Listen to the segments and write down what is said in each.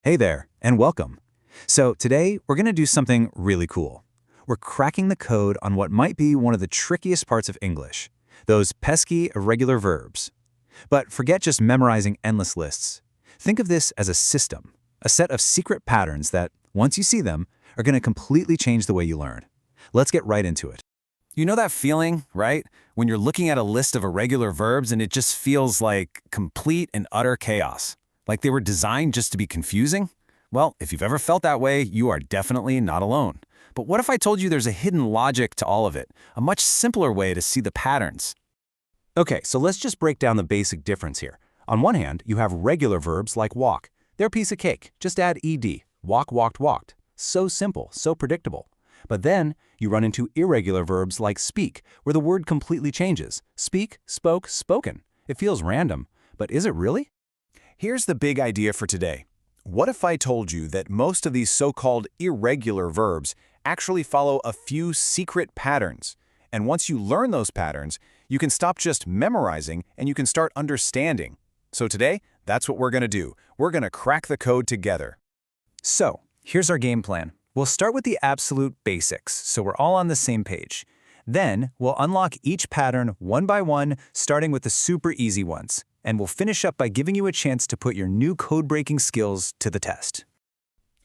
Hey there, and welcome. So today, we're going to do something really cool. We're cracking the code on what might be one of the trickiest parts of English, those pesky irregular verbs. But forget just memorizing endless lists. Think of this as a system, a set of secret patterns that, once you see them, are going to completely change the way you learn. Let's get right into it. You know that feeling, right? When you're looking at a list of irregular verbs and it just feels like complete and utter chaos. Like they were designed just to be confusing? Well, if you've ever felt that way, you are definitely not alone. But what if I told you there's a hidden logic to all of it, a much simpler way to see the patterns? Okay, so let's just break down the basic difference here. On one hand, you have regular verbs like walk. They're a piece of cake. Just add ed. Walk, walked, walked. So simple, so predictable. But then you run into irregular verbs like speak, where the word completely changes. Speak, spoke, spoken. It feels random, but is it really? Here's the big idea for today. What if I told you that most of these so-called irregular verbs actually follow a few secret patterns? And once you learn those patterns, you can stop just memorizing and you can start understanding. So today, that's what we're going to do. We're going to crack the code together. So, here's our game plan. We'll start with the absolute basics, so we're all on the same page. Then, we'll unlock each pattern one by one, starting with the super easy ones. And we'll finish up by giving you a chance to put your new code-breaking skills to the test.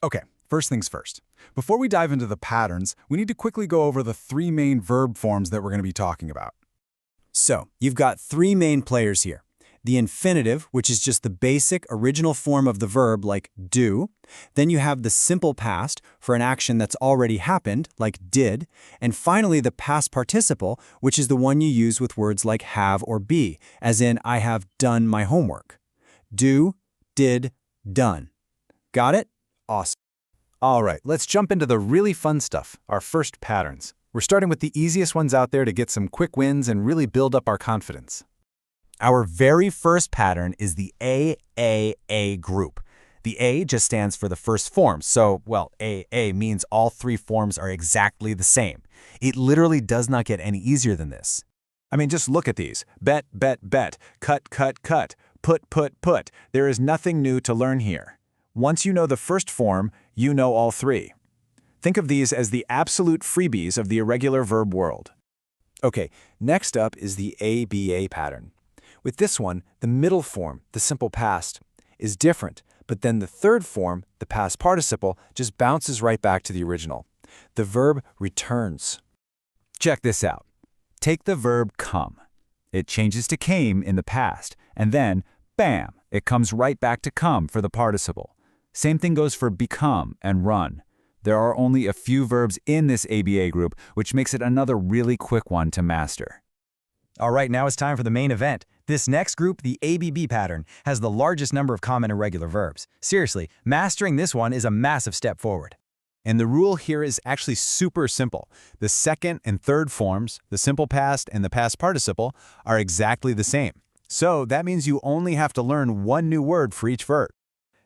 Okay, first things first. Before we dive into the patterns, we need to quickly go over the three main verb forms that we're going to be talking about. So, you've got three main players here. The infinitive, which is just the basic original form of the verb like do. Then you have the simple past for an action that's already happened, like did. And finally, the past participle, which is the one you use with words like have or be, as in I have done my homework. Do, did, done. Got it? Awesome. All right, let's jump into the really fun stuff, our first patterns. We're starting with the easiest ones out there to get some quick wins and really build up our confidence. Our very first pattern is the AAA group. The A just stands for the first form, so, well, AA means all three forms are exactly the same. It literally does not get any easier than this. I mean, just look at these. Bet, bet, bet. Cut, cut, cut. Put, put, put. There is nothing new to learn here. Once you know the first form, you know all three. Think of these as the absolute freebies of the irregular verb world. Okay, next up is the ABA pattern. With this one, the middle form, the simple past, is different, but then the third form, the past participle, just bounces right back to the original. The verb returns. Check this out. Take the verb come. It changes to came in the past, and then, bam, it comes right back to come for the participle. Same thing goes for become and run. There are only a few verbs in this ABA group, which makes it another really quick one to master. All right, now it's time for the main event. This next group, the ABB pattern, has the largest number of common irregular verbs. Seriously, mastering this one is a massive step forward. And the rule here is actually super simple. The second and third forms, the simple past and the past participle, are exactly the same. So that means you only have to learn one new word for each verb.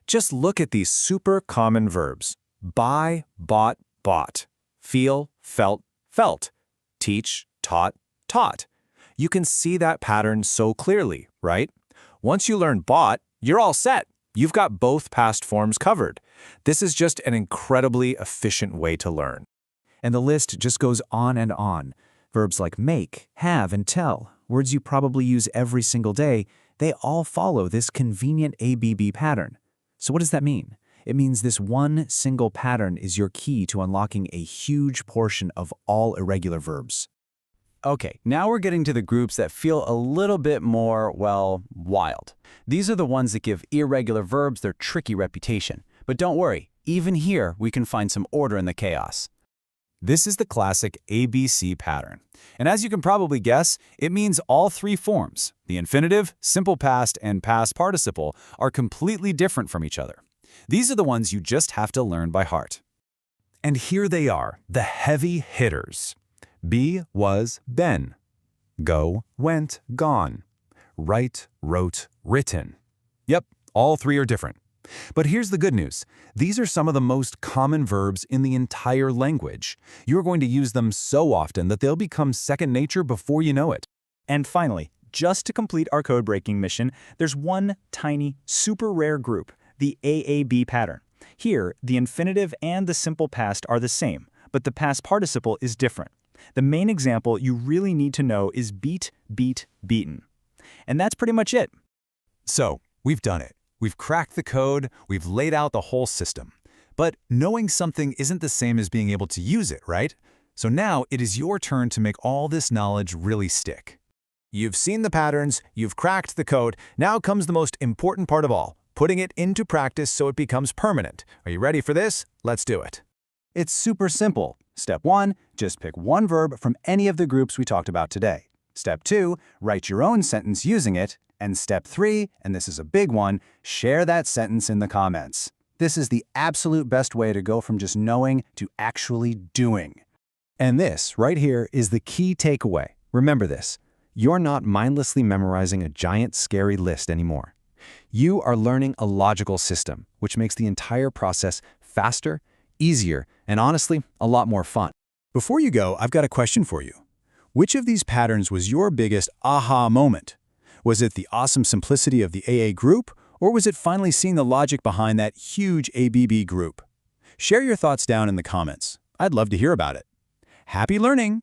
Just look at these super common verbs. Buy, bought, bought. Feel, felt, felt. Teach, taught, taught. You can see that pattern so clearly, right? Once you learn bought, you're all set. You've got both past forms covered. This is just an incredibly efficient way to learn. And the list just goes on and on. Verbs like make, have, and tell, words you probably use every single day, they all follow this convenient ABB pattern. So what does that mean? It means this one single pattern is your key to unlocking a huge portion of all irregular verbs. Okay, now we're getting to the groups that feel a little bit more, well, wild. These are the ones that give irregular verbs their tricky reputation. But don't worry, even here we can find some order in the chaos. This is the classic ABC pattern. And as you can probably guess, it means all three forms, the infinitive, simple past, and past participle, are completely different from each other. These are the ones you just have to learn by heart. And here they are, the heavy hitters. Be, was, been. Go, went, gone. Write, wrote, written. Yep, all three are different. But here's the good news. These are some of the most common verbs in the entire language. You're going to use them so often that they'll become second nature before you know it. And finally, just to complete our code-breaking mission, there's one tiny, super rare group, the AAB pattern. Here, the infinitive and the simple past are the same, but the past participle is different. The main example you really need to know is beat, beat, beaten. And that's pretty much it. So, we've done it. We've cracked the code, we've laid out the whole system. But knowing something isn't the same as being able to use it, right? So now it is your turn to make all this knowledge really stick. You've seen the patterns, you've cracked the code, now comes the most important part of all, putting it into practice so it becomes permanent. Are you ready for this? Let's do it. It's super simple. Step 1, just pick one verb from any of the groups we talked about today. Step 2, write your own sentence using it. And step 3, and this is a big one, share that sentence in the comments. This is the absolute best way to go from just knowing to actually doing. And this, right here, is the key takeaway. Remember this. You're not mindlessly memorizing a giant, scary list anymore. You are learning a logical system, which makes the entire process faster, easier, and honestly, a lot more fun. Before you go, I've got a question for you. Which of these patterns was your biggest aha moment? Was it the awesome simplicity of the AA group, or was it finally seeing the logic behind that huge ABB group? Share your thoughts down in the comments. I'd love to hear about it. Happy learning!